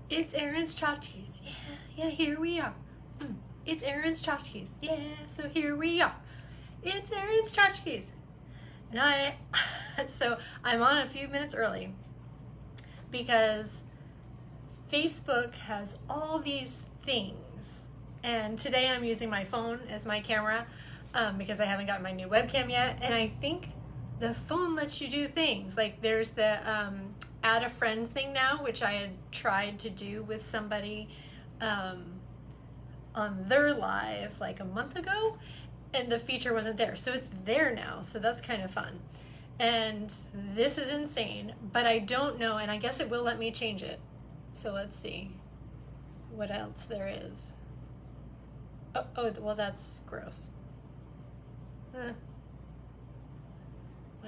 It's Erin's Tchotchkes. Yeah, here we are. It's Erin's Tchotchkes. Yeah, so here we are. It's Erin's Tchotchkes. And so I'm on a few minutes early because Facebook has all these things. And today I'm using my phone as my camera because I haven't gotten my new webcam yet. And I think the phone lets you do things. Like there's the add a friend thing now, which I had tried to do with somebody on their live like a month ago, and the feature wasn't there. So it's there now. So that's kind of fun. And this is insane, but I don't know, and I guess it will let me change it. So let's see what else there is. Oh, well, that's gross. What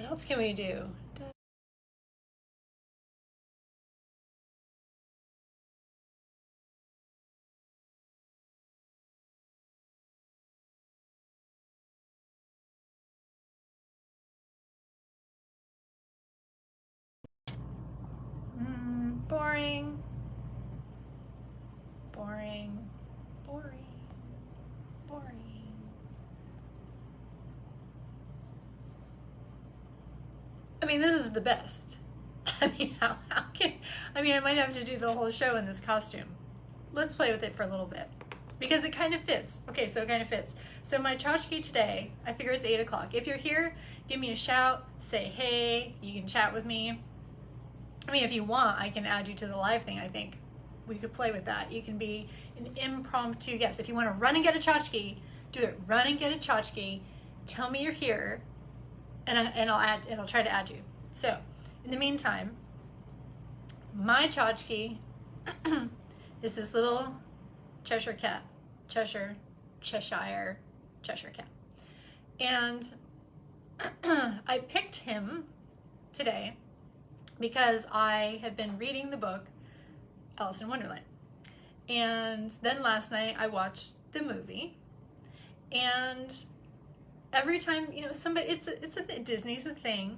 else can we do? Boring, boring, boring, boring. I mean, this is the best. I mean, I might have to do the whole show in this costume. Let's play with it for a little bit because it kind of fits. Okay, so it kind of fits. So my tchotchke today, I figure it's 8 o'clock. If you're here, give me a shout, say hey, you can chat with me. I mean, if you want, I can add you to the live thing, I think. We could play with that. You can be an impromptu guest. If you want to run and get a tchotchke, do it. Run and get a tchotchke. Tell me you're here, and I'll try to add you. So, in the meantime, my tchotchke is this little Cheshire cat. Cheshire cat. And I picked him today because I have been reading the book Alice in Wonderland. And then last night I watched the movie, and every time, somebody, Disney's a thing,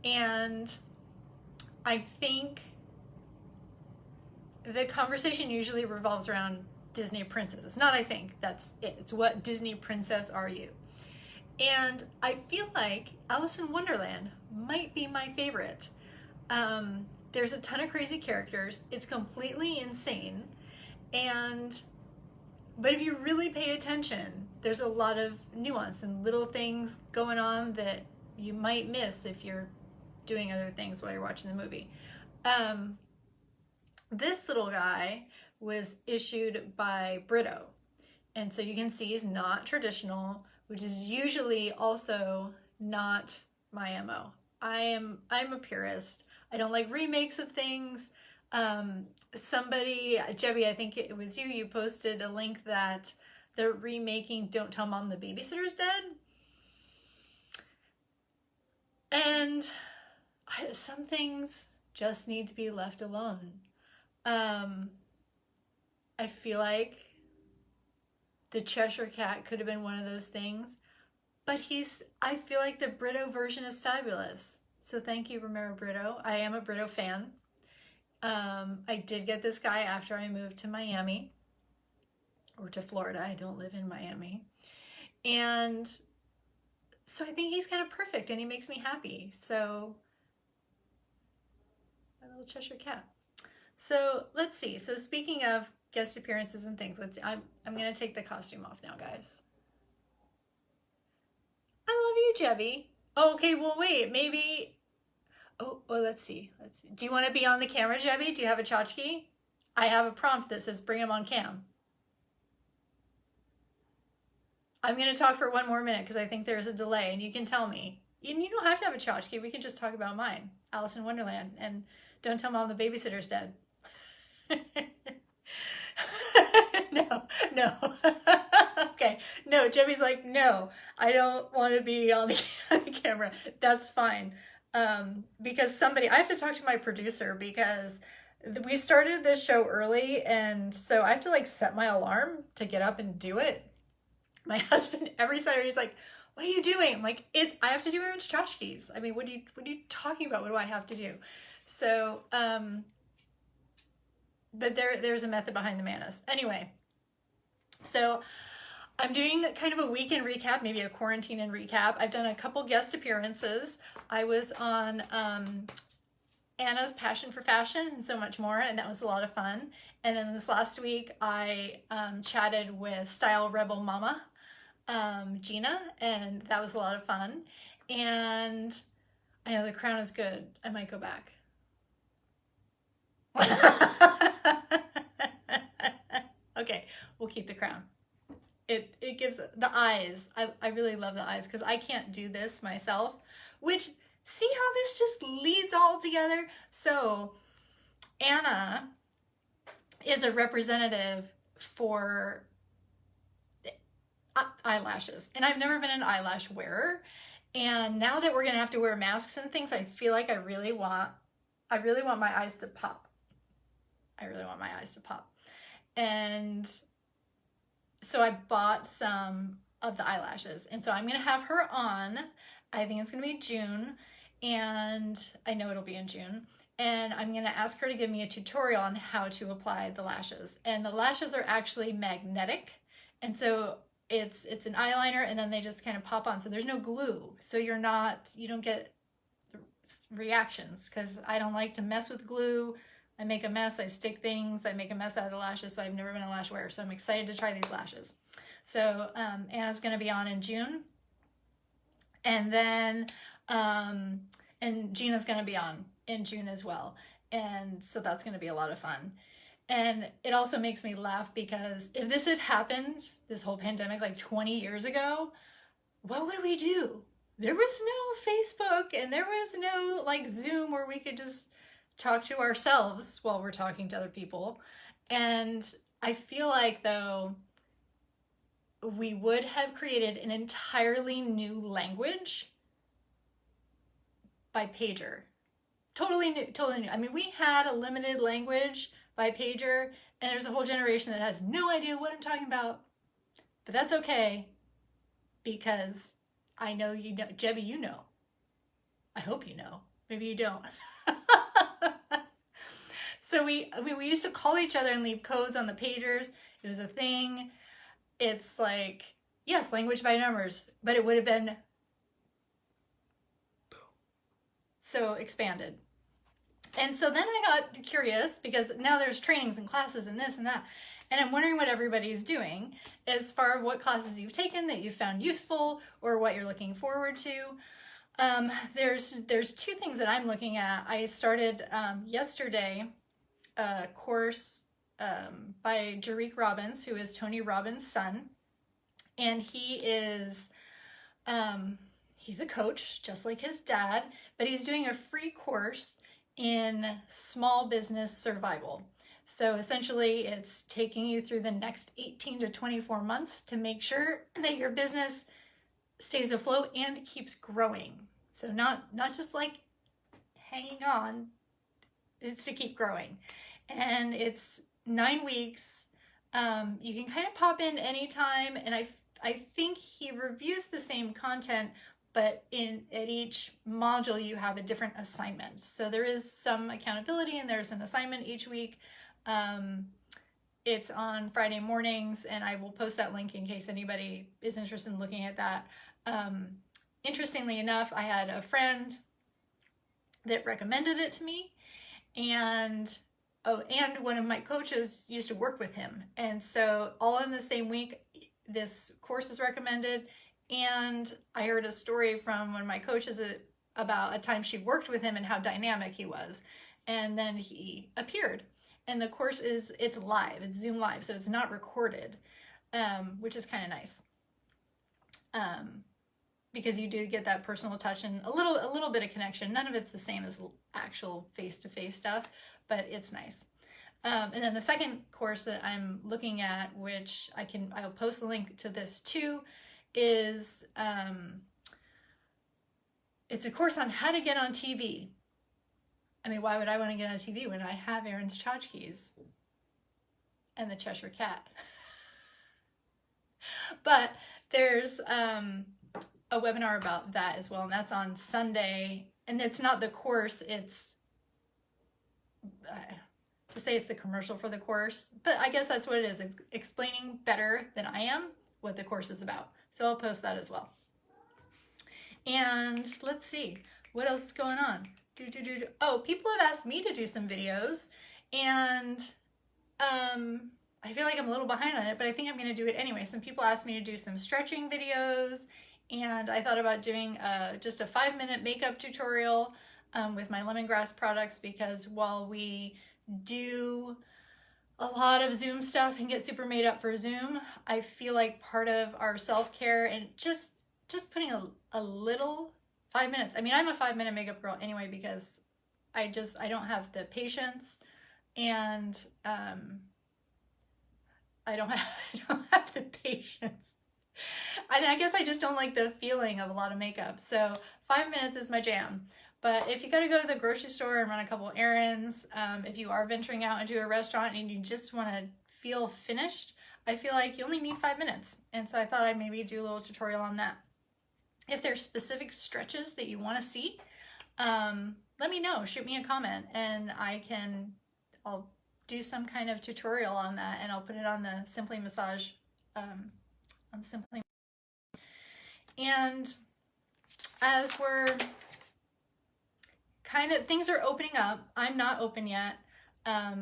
and I think the conversation usually revolves around Disney princesses. Not I think, that's it. It's what Disney princess are you? And I feel like Alice in Wonderland might be my favorite. There's a ton of crazy characters. It's completely insane. But if you really pay attention, there's a lot of nuance and little things going on that you might miss if you're doing other things while you're watching the movie. This little guy was issued by Brito. And so you can see he's not traditional, which is usually also not my MO. I'm a purist. I don't like remakes of things. Somebody, Jebby, I think it was you posted a link that they're remaking Don't Tell Mom the Babysitter's Dead. And some things just need to be left alone. I feel like the Cheshire Cat could have been one of those things, but I feel like the Brito version is fabulous. So thank you, Romero Brito. I am a Brito fan. I did get this guy after I moved to Miami, or to Florida. I don't live in Miami. And so I think he's kind of perfect and he makes me happy. So, my little Cheshire Cat. So let's see. So speaking of guest appearances and things, I'm going to take the costume off now, guys. I love you, Jebby. Oh, okay, well, wait, maybe. Oh, let's see. Do you want to be on the camera, Jebby? Do you have a tchotchke? I have a prompt that says bring him on cam. I'm going to talk for 1 more minute because I think there's a delay, and you can tell me. You don't have to have a tchotchke. We can just talk about mine, Alice in Wonderland, and Don't Tell Mom the Babysitter's Dead. No. Okay, no, Jemmy's like, no, I don't want to be on the camera. That's fine. Because I have to talk to my producer because we started this show early, and so I have to like set my alarm to get up and do it. My husband, every Saturday, he's like, what are you doing? I'm like, I have to do Erin's tchotchkes. I mean, what are you talking about? What do I have to do? So, but there's a method behind the madness. Anyway, so I'm doing kind of a weekend recap, maybe a quarantine and recap. I've done a couple guest appearances. I was on Anna's Passion for Fashion and so much more, and that was a lot of fun. And then this last week, I chatted with Style Rebel Mama, Gina, and that was a lot of fun. And I know the crown is good. I might go back. Okay, we'll keep the crown. It gives the eyes. I really love the eyes because I can't do this myself, which, see how this just leads all together? So Anna is a representative for eyelashes, and I've never been an eyelash wearer. And now that we're gonna have to wear masks and things, I feel like I really want my eyes to pop. I really want my eyes to pop. And so I bought some of the eyelashes, and so I'm gonna have her on. I think it's gonna be June, and I know it'll be in June. And I'm gonna ask her to give me a tutorial on how to apply the lashes. And the lashes are actually magnetic, and so it's an eyeliner, and then they just kind of pop on. So there's no glue, so you don't get reactions, because I don't like to mess with glue. I make a mess, I stick things, I make a mess out of the lashes, so I've never been a lash wearer. So I'm excited to try these lashes. So Anna's gonna be on in June. And then, and Gina's gonna be on in June as well. And so that's gonna be a lot of fun. And it also makes me laugh because if this had happened, this whole pandemic, like 20 years ago, what would we do? There was no Facebook, and there was no like Zoom where we could just talk to ourselves while we're talking to other people. And I feel like, though, we would have created an entirely new language by pager. Totally new, totally new. I mean, we had a limited language by pager, and there's a whole generation that has no idea what I'm talking about. But that's okay, because I know you know. Jebby, you know. I hope you know. Maybe you don't. So we used to call each other and leave codes on the pagers. It was a thing. It's like, yes, language by numbers, but it would have been so expanded. And so then I got curious, because now there's trainings and classes and this and that, and I'm wondering what everybody's doing as far as what classes you've taken that you found useful or what you're looking forward to. There's two things that I'm looking at. I started yesterday a course by Jerick Robbins, who is Tony Robbins' son, and he is he's a coach just like his dad, but he's doing a free course in small business survival. So essentially it's taking you through the next 18 to 24 months to make sure that your business stays afloat and keeps growing. So not just like hanging on, it's to keep growing. And it's 9 weeks. You can kind of pop in anytime, and I think he reviews the same content, but at each module you have a different assignment. So there is some accountability, and there's an assignment each week. It's on Friday mornings, and I will post that link in case anybody is interested in looking at that. Interestingly enough, I had a friend that recommended it to me, and one of my coaches used to work with him. And so all in the same week, this course is recommended. And I heard a story from one of my coaches about a time she worked with him and how dynamic he was. And then he appeared. And the course it's live, it's Zoom live, so it's not recorded, which is kind of nice. Because you do get that personal touch and a little bit of connection. None of it's the same as actual face-to-face stuff, but it's nice. And then the second course that I'm looking at, which I'll post the link to this too, is it's a course on how to get on TV. I mean, why would I want to get on TV when I have Erin's Tchotchkes and the Cheshire Cat? But there's a webinar about that as well, and that's on Sunday. And it's not the course, it's to say it's the commercial for the course, but I guess that's what it is. It's explaining better than I am what the course is about. So I'll post that as well. And let's see, what else is going on? Oh, people have asked me to do some videos, and I feel like I'm a little behind on it, but I think I'm going to do it anyway. Some people asked me to do some stretching videos, and I thought about doing just a 5-minute makeup tutorial with my lemongrass products, because while we do a lot of Zoom stuff and get super made up for Zoom, I feel like part of our self-care and just putting a little 5 minutes. I mean, I'm a 5-minute makeup girl anyway, because I don't have the patience, and I don't have the patience. And I guess I just don't like the feeling of a lot of makeup. So 5 minutes is my jam. But if you got to go to the grocery store and run a couple errands, if you are venturing out into a restaurant and you just want to feel finished, I feel like you only need 5 minutes. And so I thought I'd maybe do a little tutorial on that. If there's specific stretches that you want to see, let me know. Shoot me a comment, and I'll do some kind of tutorial on that, and I'll put it on the Simply Massage, And as we're things are opening up, I'm not open yet. I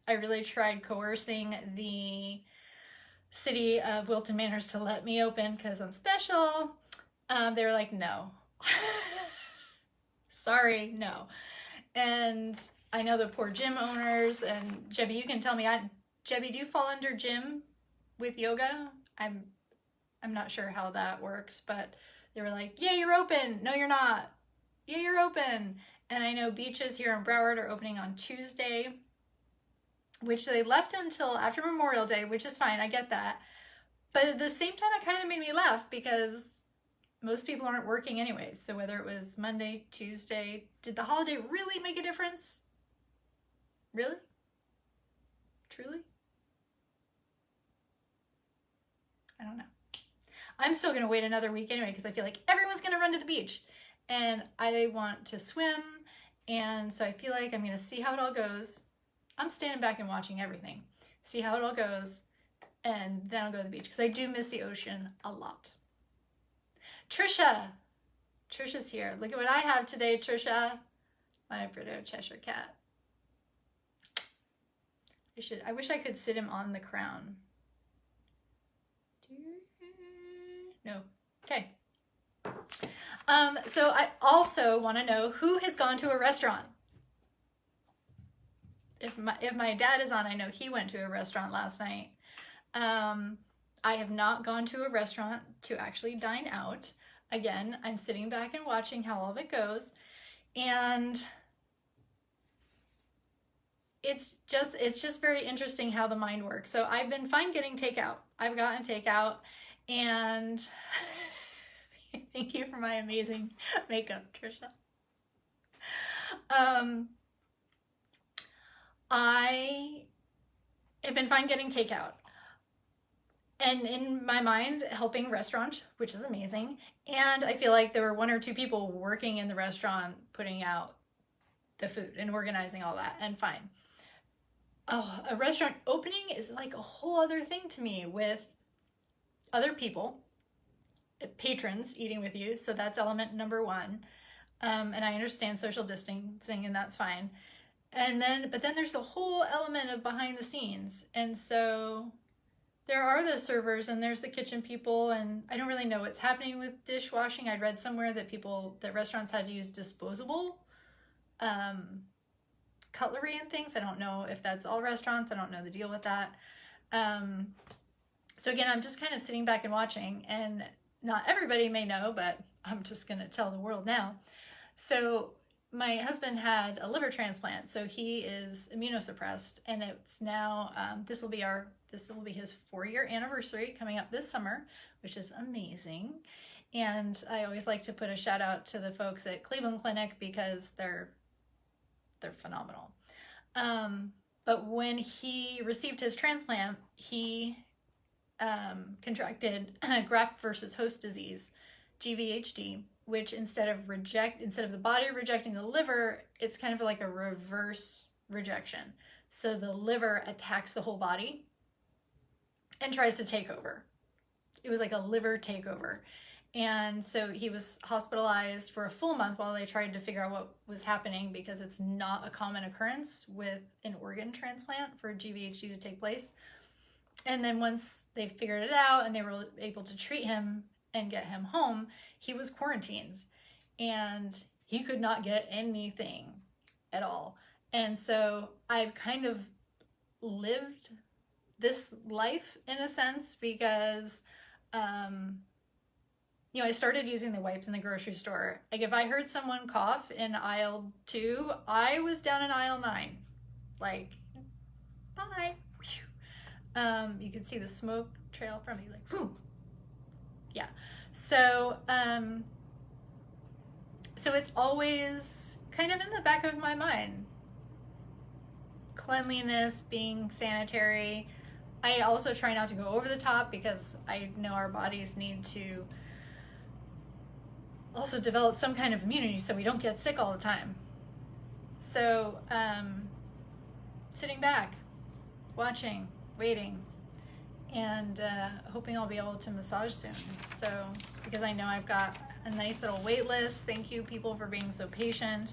really tried coercing the city of Wilton Manors to let me open because I'm special. They were like, no. Sorry, no. And I know the poor gym owners, and Jebby, you can tell me, Jebby, do you fall under gym with yoga? I'm not sure how that works, but they were like, yeah, you're open. No, you're not. Yeah, you're open. And I know beaches here in Broward are opening on Tuesday, which they left until after Memorial Day, which is fine. I get that. But at the same time, it kind of made me laugh because most people aren't working anyway. So whether it was Monday, Tuesday, did the holiday really make a difference? Really? Truly? I don't know. I'm still going to wait another week anyway, because I feel like everyone's going to run to the beach and I want to swim. And so I feel like I'm going to see how it all goes. I'm standing back and watching everything, see how it all goes, and then I'll go to the beach because I do miss the ocean a lot. Trisha's here. Look at what I have today, Trisha. My Brito Cheshire cat. I wish I could sit him on the crown. No. Okay. So I also want to know who has gone to a restaurant. If my dad is on, I know he went to a restaurant last night. I have not gone to a restaurant to actually dine out. Again, I'm sitting back and watching how all of it goes, and it's just very interesting how the mind works. So I've been fine getting takeout. I've gotten takeout, and thank you for my amazing makeup, Trisha. I have been fine getting takeout. And in my mind, helping restaurant, which is amazing. And I feel like there were 1 or 2 people working in the restaurant, putting out the food and organizing all that, and fine. Oh, a restaurant opening is like a whole other thing to me, with other people, patrons eating with you. So that's element number 1. And I understand social distancing, and that's fine. But then there's the whole element of behind the scenes. And so there are the servers and there's the kitchen people, and I don't really know what's happening with dishwashing. I'd read somewhere that restaurants had to use disposable cutlery and things. I don't know if that's all restaurants. I don't know the deal with that. So again, I'm just kind of sitting back and watching, and not everybody may know, but I'm just going to tell the world now. So my husband had a liver transplant, so he is immunosuppressed, and it's now, this will be his 4-year anniversary coming up this summer, which is amazing. And I always like to put a shout out to the folks at Cleveland Clinic because they're phenomenal. But when he received his transplant, he contracted graft versus host disease, GVHD, which instead of the body rejecting the liver, it's kind of like a reverse rejection. So the liver attacks the whole body and tries to take over. It was like a liver takeover. And so he was hospitalized for a full month while they tried to figure out what was happening, because it's not a common occurrence with an organ transplant for GVHD to take place. And then once they figured it out and they were able to treat him and get him home, he was quarantined and he could not get anything at all. And so I've kind of lived this life in a sense, because you know, I started using the wipes in the grocery store. Like if I heard someone cough in aisle 2, I was down in aisle 9. Like, bye. You could see the smoke trail from me, like, whew. Yeah. So, so it's always kind of in the back of my mind. Cleanliness, being sanitary. I also try not to go over the top, because I know our bodies need to also develop some kind of immunity so we don't get sick all the time. So, sitting back, watching, waiting, and hoping I'll be able to massage soon. So, because I know I've got a nice little wait list. Thank you, people, for being so patient.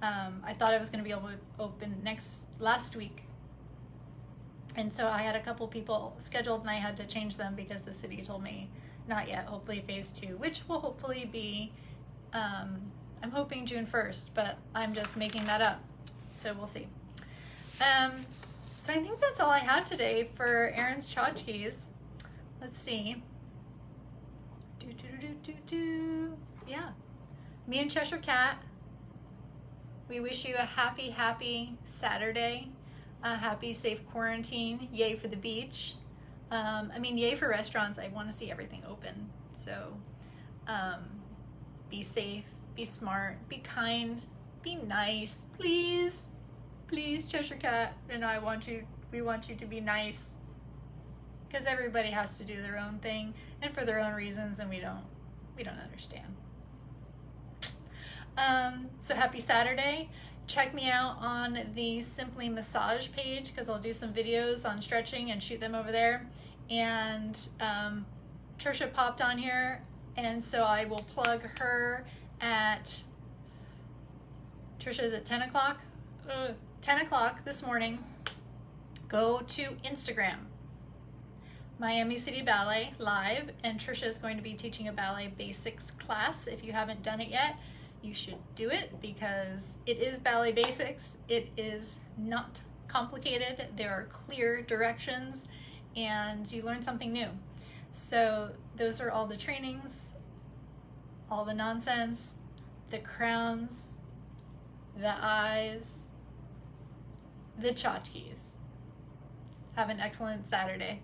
I thought I was going to be able to open last week. And so I had a couple people scheduled and I had to change them because the city told me not yet, hopefully phase 2, which will hopefully be, I'm hoping June 1st, but I'm just making that up. So we'll see. So I think that's all I had today for Erin's Tchotchkes. Let's see. Yeah. Me and Cheshire Cat, we wish you a happy, happy Saturday. A happy, safe quarantine. Yay for the beach. I mean, yay for restaurants. I want to see everything open. So be safe, be smart, be kind, be nice. Please, please, Cheshire Cat. And we want you to be nice. Because everybody has to do their own thing and for their own reasons, and we don't understand. So happy Saturday. Check me out on the Simply Massage page, because I'll do some videos on stretching and shoot them over there. And Trisha popped on here, and so I will plug her at, Trisha, is it 10 o'clock? 10 o'clock this morning. Go to Instagram, Miami City Ballet Live, and Trisha is going to be teaching a ballet basics class. If you haven't done it yet, you should do it, because it is ballet basics. It is not complicated. There are clear directions and you learn something new. So those are all the trainings, all the nonsense, the crowns, the eyes, the tchotchkes. Have an excellent Saturday.